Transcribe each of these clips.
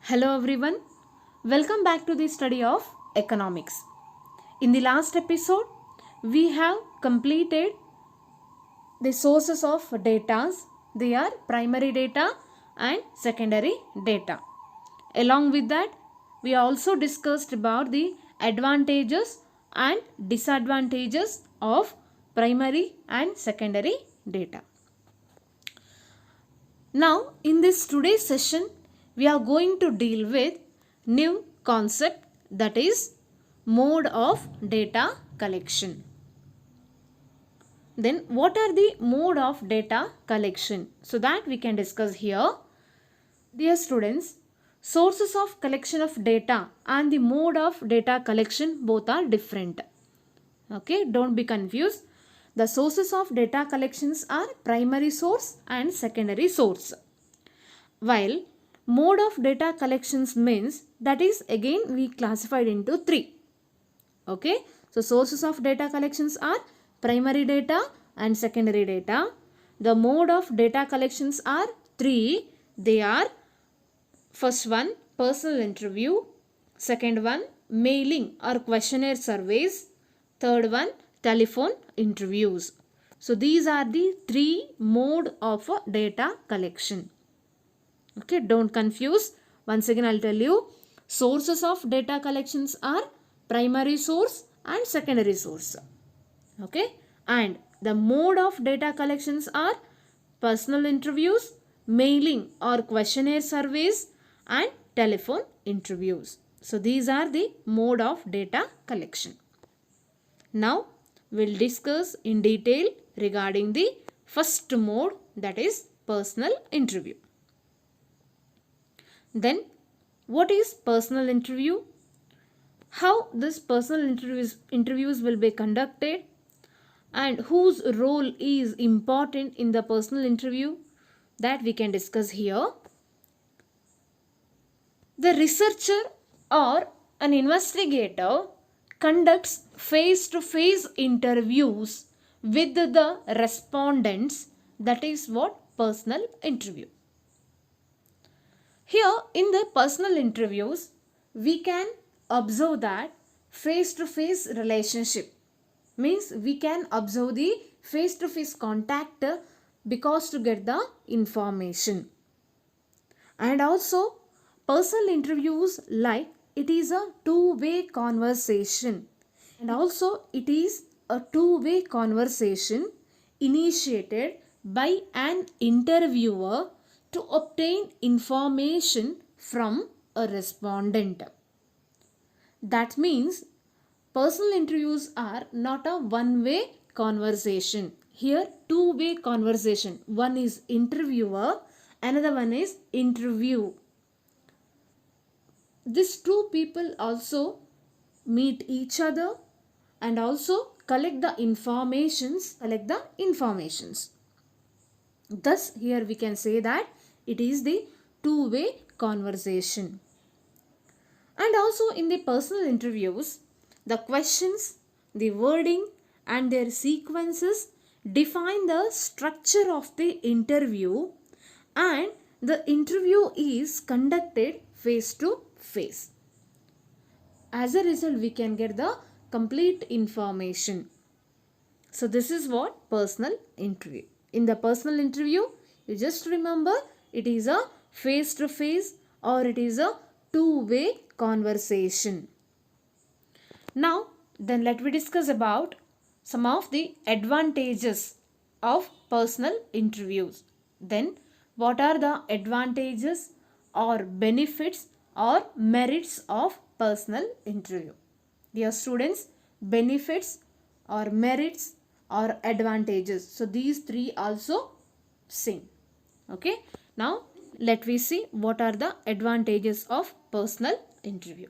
Hello everyone, welcome back to the study of economics. In the last episode, we have completed the sources of data. They are primary data and secondary data. Along with that, we also discussed about the advantages and disadvantages of primary and secondary data. Now, in this today's session, we are going to deal with new concept, that is mode of data collection. Then what are the mode of data collection? So that we can discuss here. Dear students, sources of collection of data and the mode of data collection both are different. Okay, don't be confused. The sources of data collections are primary source and secondary source. While mode of data collections means, that is again we classified into three. Okay, so sources of data collections are primary data and secondary data. The mode of data collections are three. They are: first one, personal interview; second one, mailing or questionnaire surveys; third one, telephone interviews. So these are the three mode of data collection. Okay, don't confuse. Once again I'll tell you, sources of data collections are primary source and secondary source. Okay, and the mode of data collections are personal interviews, mailing or questionnaire surveys, and telephone interviews. So these are the mode of data collection. Now we'll discuss in detail regarding the first mode, that is personal interview. Then what is personal interview? How this personal interviews will be conducted, and whose role is important in the personal interview, that we can discuss here. The researcher or an investigator conducts face-to-face interviews with the respondents. That is what personal interview. Here in the personal interviews, we can observe that face-to-face relationship means we can observe the face-to-face contact because to get the information. And also personal interviews, like it is a two-way conversation, and also it is a two-way conversation initiated by an interviewer to obtain information from a respondent. That means personal interviews are not a one-way conversation. Here two-way conversation. One is interviewer, another one is interview. These two people also meet each other and also collect the informations. Thus here we can say that it is the two-way conversation. And also in the personal interviews, the questions, the wording and their sequences define the structure of the interview, and the interview is conducted face to face. As a result, we can get the complete information. So this is what personal interview. In the personal interview, you just remember it is a face to face or it is a two-way conversation. Now then let me discuss about some of the advantages of personal interviews. Then what are the advantages or benefits or merits of personal interview? Dear students, benefits or merits or advantages. So these three also same. Okay. Now let me see what are the advantages of personal interview.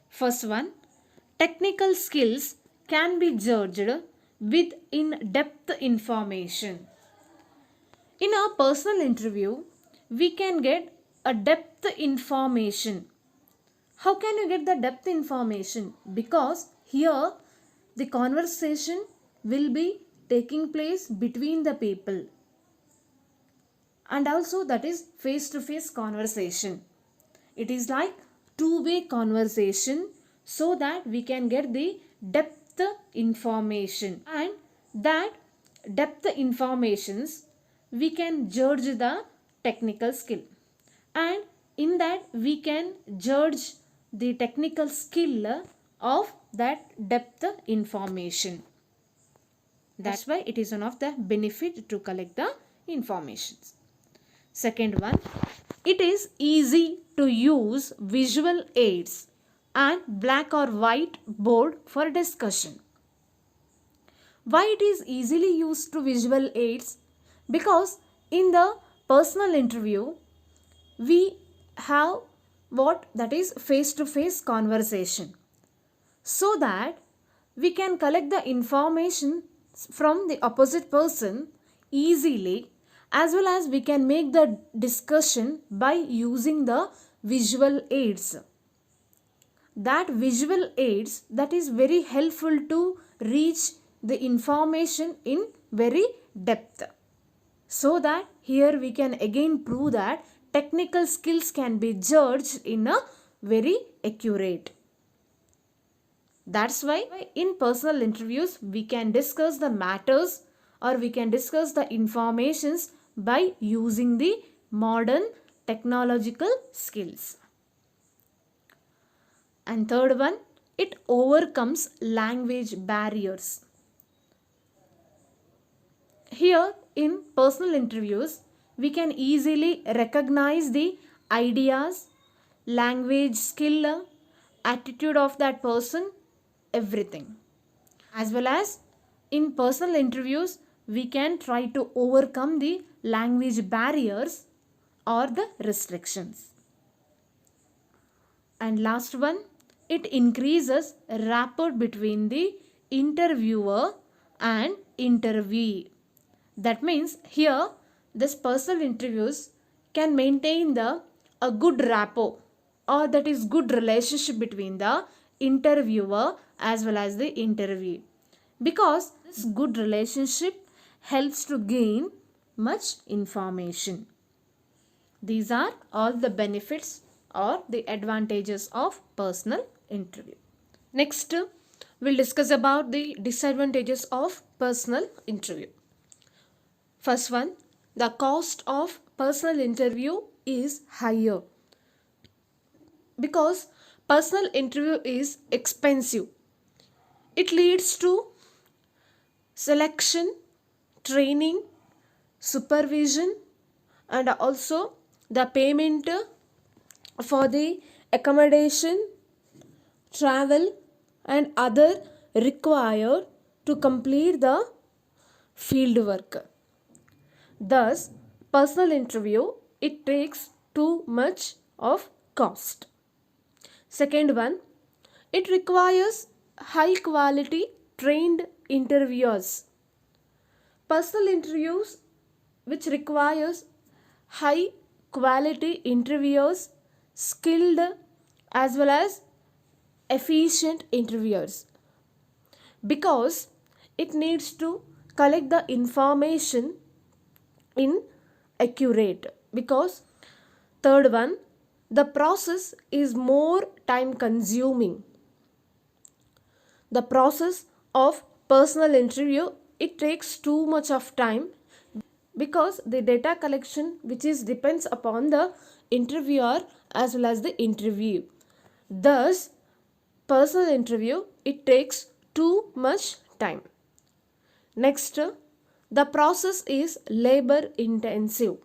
First one, technical skills can be judged with in-depth information. In a personal interview, we can get a depth information. How can you get the depth information? Because here the conversation will be taking place between the people, and also that is face-to-face conversation. It is like two-way conversation so that we can get the depth information, and that depth informations we can judge the technical skill, and in that we can judge the technical skill of that depth information. That's why it is one of the benefit to collect the informations. Second one, it is easy to use visual aids and black or white board for discussion. Why it is easily used to visual aids? Because in the personal interview, we have what that is face-to-face conversation, so that we can collect the information from the opposite person easily, as well as we can make the discussion by using the visual aids. That visual aids that is very helpful to reach the information in very depth, so that here we can again prove that technical skills can be judged in a very accurate. That's why in personal interviews we can discuss the matters, or we can discuss the informations by using the modern technological skills. And third one, it overcomes language barriers. Here in personal interviews, we can easily recognize the ideas, language skill, attitude of that person, everything. As well as in personal interviews, we can try to overcome the language barriers or the restrictions. And last one, it increases rapport between the interviewer and interviewee. That means here this personal interviews can maintain the a good rapport, or that is good relationship between the interviewer as well as the interviewee, because this good relationship helps to gain much information. These are all the benefits or the advantages of personal interview. Next, we'll discuss about the disadvantages of personal interview. First one, the cost of personal interview is higher, because personal interview is expensive. It leads to selection, training, supervision, and also the payment for the accommodation, travel, and other required to complete the field work. Thus, personal interview, it takes too much of cost. Second one, it requires high quality trained interviewers. Personal interviews which requires high quality interviewers, skilled as well as efficient interviewers, because it needs to collect the information in accurate. Because third one, the process is more time consuming. The process of personal interview, it takes too much of time, because the data collection which is depends upon the interviewer as well as the interview. Thus personal interview, it takes too much time. Next, the process is labor intensive.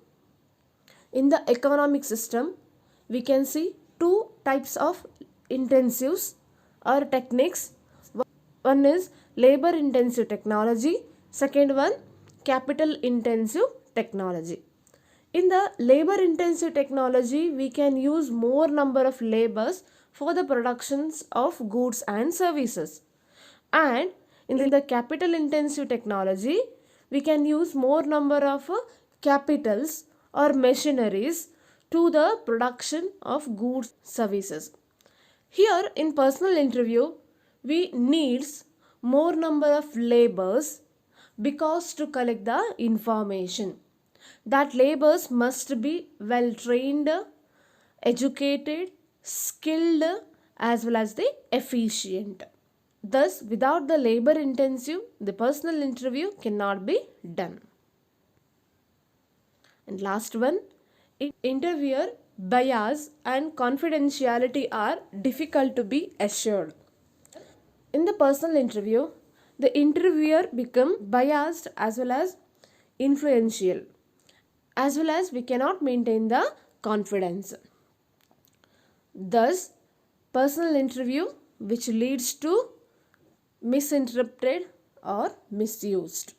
In the economic system, we can see two types of intensives or techniques. One is labor intensive technology, second one capital intensive technology. In the labor intensive technology, we can use more number of labors for the productions of goods and services. And in the capital intensive technology, we can use more number of capitals or machineries to the production of goods services. Here in personal interview, we needs more number of labors, because to collect the information, that labors must be well trained, educated, skilled, as well as the efficient. Thus, without the labor intensive, the personal interview cannot be done. And last one, interviewer bias and confidentiality are difficult to be assured. In the personal interview, the interviewer become biased as well as influential, as well as we cannot maintain the confidence. Thus, personal interview which leads to misinterpreted or misused.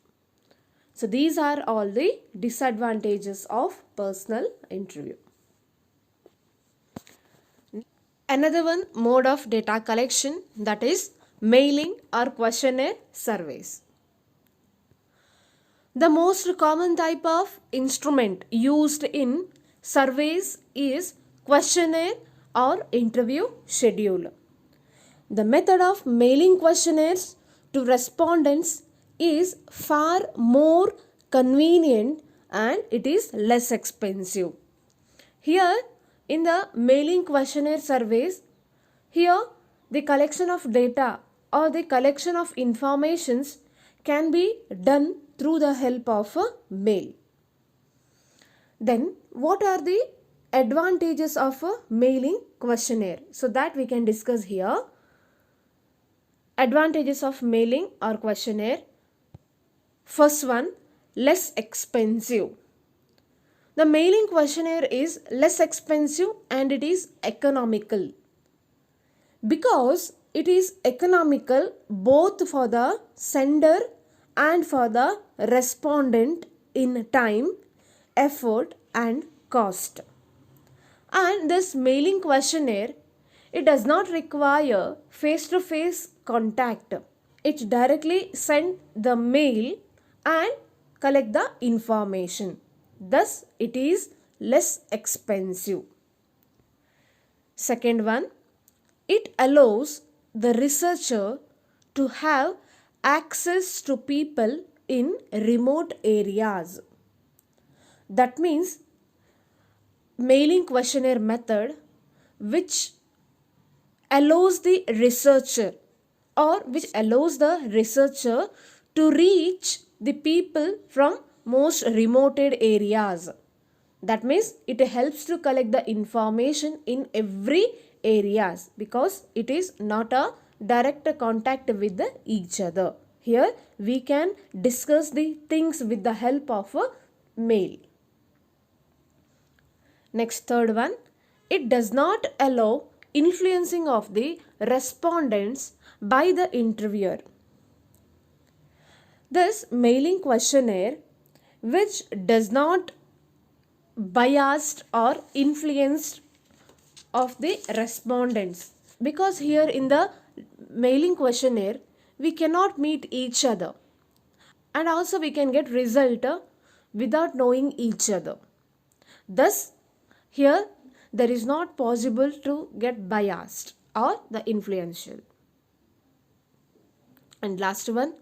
So these are all the disadvantages of personal interview. Another one mode of data collection, that is mailing or questionnaire surveys. The most common type of instrument used in surveys is questionnaire or interview schedule. The method of mailing questionnaires to respondents is far more convenient and it is less expensive. Here in the mailing questionnaire surveys, here the collection of data or the collection of informations can be done through the help of a mail. Then what are the advantages of a mailing questionnaire? So that we can discuss here. Advantages of mailing or questionnaire. First one, less expensive. The mailing questionnaire is less expensive and it is economical. Because it is economical both for the sender and for the respondent in time, effort and cost. And this mailing questionnaire, it does not require face-to-face contact. It directly send the mail and collect the information. Thus, it is less expensive. Second one, it allows the researcher to have access to people in remote areas. That means mailing questionnaire method which allows the researcher to reach the people from most remoted areas. That means it helps to collect the information in every areas because it is not a direct contact with each other. Here we can discuss the things with the help of a mail. Next, third one, it does not allow influencing of the respondents by the interviewer. This mailing questionnaire which does not biased or influenced of the respondents, because here in the mailing questionnaire we cannot meet each other and also we can get result without knowing each other. Thus here there is not possible to get biased or the influential. And last one,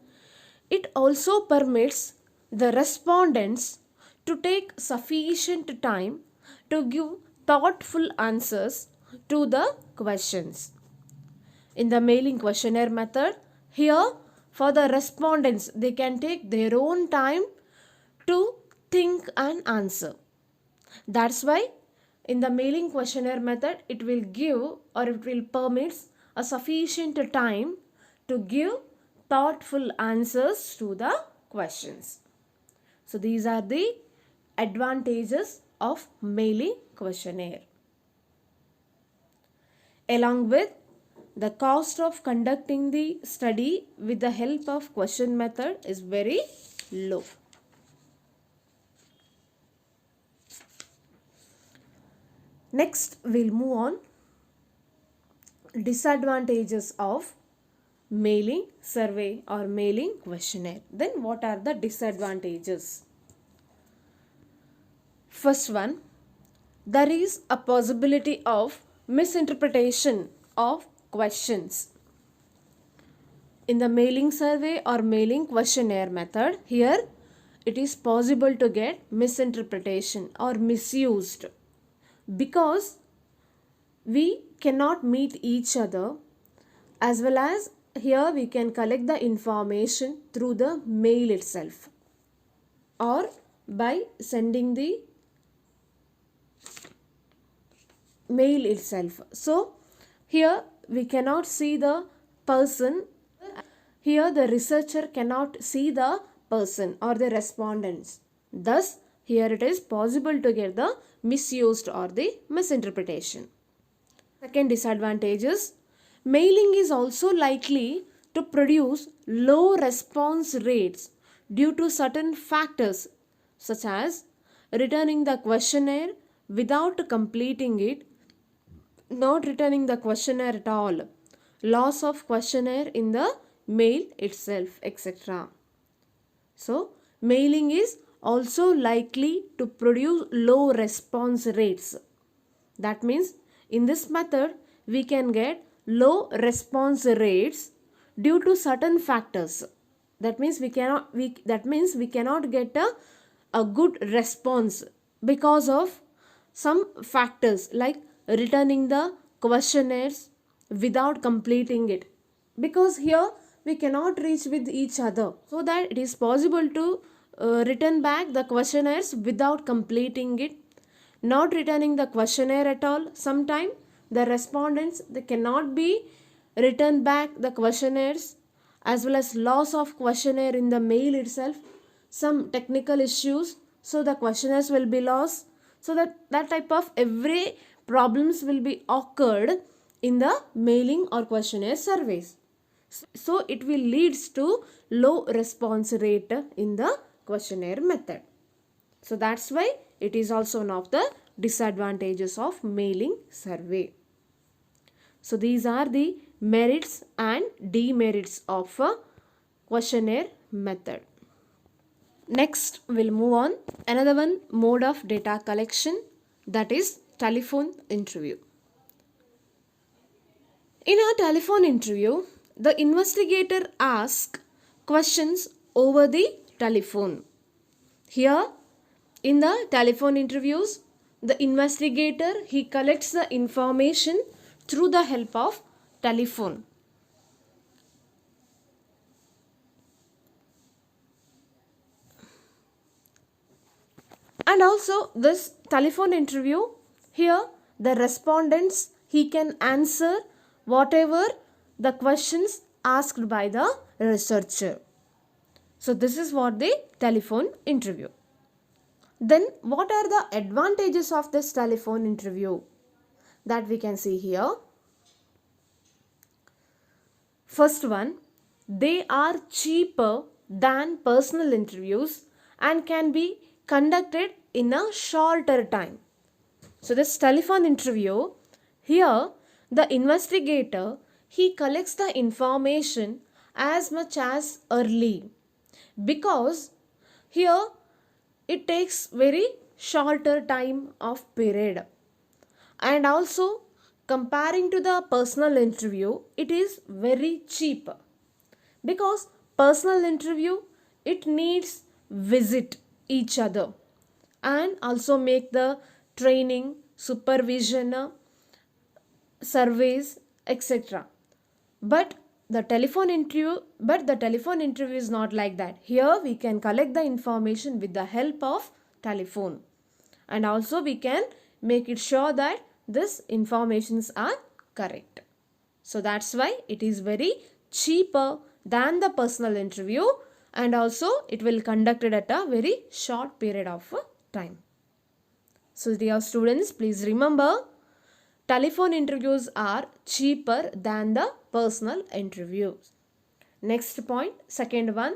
it also permits the respondents to take sufficient time to give thoughtful answers to the questions. In the mailing questionnaire method, here for the respondents, they can take their own time to think and answer. That's why in the mailing questionnaire method, it will give or it will permit a sufficient time to give thoughtful answers to the questions. So these are the advantages of mailing questionnaire. Along with the cost of conducting the study with the help of question method is very low. Next, we'll move on disadvantages of mailing survey or mailing questionnaire. Then what are the disadvantages? First one, there is a possibility of misinterpretation of questions. In the mailing survey or mailing questionnaire method, here it is possible to get misinterpretation or misused, because we cannot meet each other, as well as here we can collect the information through the mail itself or by sending the mail itself. So here we cannot see the person. Here the researcher cannot see the person or the respondents. Thus here it is possible to get the misused or the misinterpretation. Second disadvantage is mailing is also likely to produce low response rates due to certain factors such as returning the questionnaire without completing it, not returning the questionnaire at all, loss of questionnaire in the mail itself, etc. So, mailing is also likely to produce low response rates. That means in this method we can get low response rates due to certain factors. That means we cannot get a good response because of some factors like returning the questionnaires without completing it, because here we cannot reach with each other, so that it is possible to return back the questionnaires without completing it, not returning the questionnaire at all. Sometime the respondents, they cannot be return back the questionnaires, as well as loss of questionnaire in the mail itself, some technical issues, so the questionnaires will be lost. So that type of every problems will be occurred in the mailing or questionnaire surveys. So it will leads to low response rate in the questionnaire method. So that's why it is also one of the disadvantages of mailing survey. So these are the merits and demerits of a questionnaire method. Next we'll move on another one mode of data collection, that is telephone interview. In a telephone interview, the investigator asks questions over the telephone. Here in the telephone interviews, the investigator, he collects the information through the help of telephone. And also this telephone interview, here the respondents, he can answer whatever the questions asked by the researcher. So this is what the telephone interview. Then what are the advantages of this telephone interview? That we can see here. First one, they are cheaper than personal interviews and can be conducted in a shorter time. So this telephone interview, here the investigator, he collects the information as much as early, because here it takes very shorter time of period, and also comparing to the personal interview, it is very cheap, because personal interview, it needs visit each other and also make the training, supervision, surveys, etc. But the telephone interview is not like that. Here we can collect the information with the help of telephone, and also we can make it sure that these informations are correct. So that's why it is very cheaper than the personal interview, and also it will conducted at a very short period of time. So dear students, please remember, telephone interviews are cheaper than the personal interviews. Next point, second one,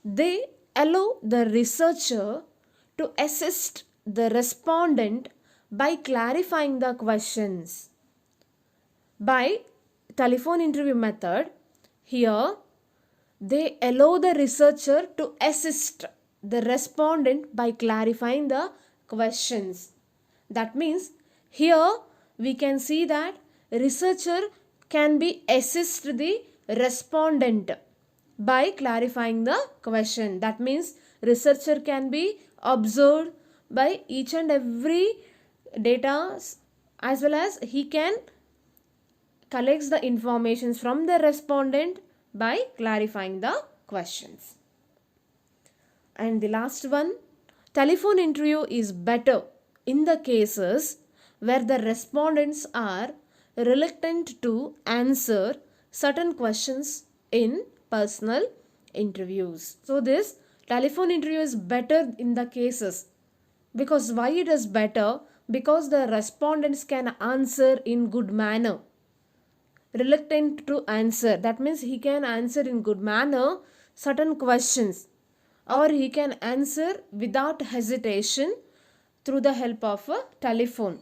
they allow the researcher to assist the respondent by clarifying the questions. By telephone interview method, here they allow the researcher to assist the respondent by clarifying the questions. That means here we can see that researcher can be assist the respondent by clarifying the question. That means researcher can be observed by each and every data as well as he can collects the informations from the respondent by clarifying the questions. And the last one, telephone interview is better in the cases where the respondents are reluctant to answer certain questions in personal interviews. So this telephone interview is better in the cases, because why it is better? Because the respondents can answer in good manner. Reluctant to answer, that means he can answer in good manner certain questions, or he can answer without hesitation through the help of a telephone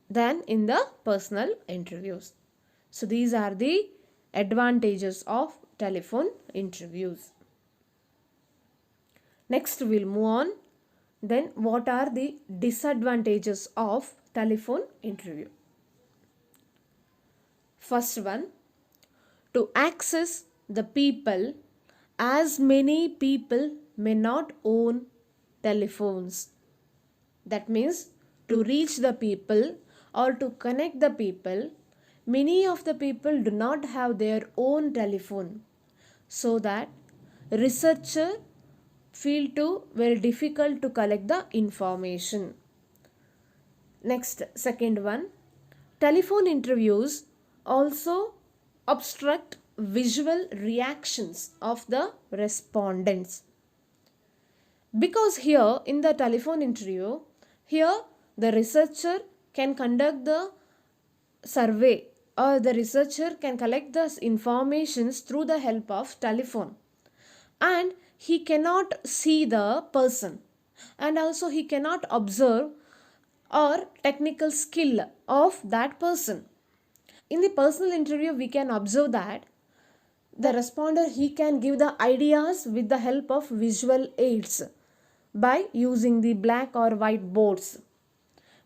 than in the personal interviews. So these are the advantages of telephone interviews. Next we'll move on. Then what are the disadvantages of telephone interview? First one, to access the people, as many people may not own telephones. That means to reach the people or to connect the people, many of the people do not have their own telephone, so that researcher feel too very difficult to collect the information. Next, second one, telephone interviews also obstruct visual reactions of the respondents, because here in the telephone interview, here the researcher can conduct the survey, or the researcher can collect the informations through the help of telephone, and he cannot see the person, and also he cannot observe or technical skill of that person. In the personal interview, we can observe that the responder, he can give the ideas with the help of visual aids by using the black or white boards.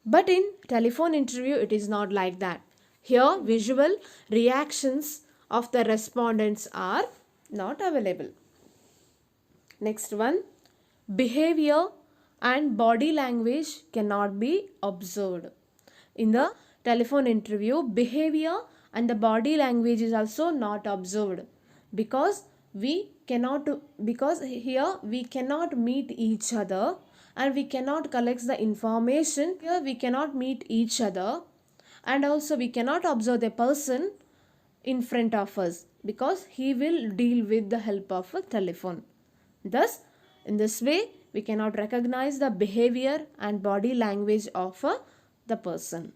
But in telephone interview, it is not like that. Here, visual reactions of the respondents are not available. Next one, behavior and body language cannot be observed. In the telephone interview, behavior and the body language is also not observed, because here we cannot meet each other and we cannot collect the information. Here we cannot meet each other, and also we cannot observe the person in front of us, because he will deal with the help of a telephone. Thus, in this way, we cannot recognize the behavior and body language of the person.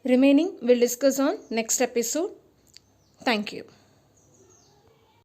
Remaining we'll discuss on next episode. Thank you.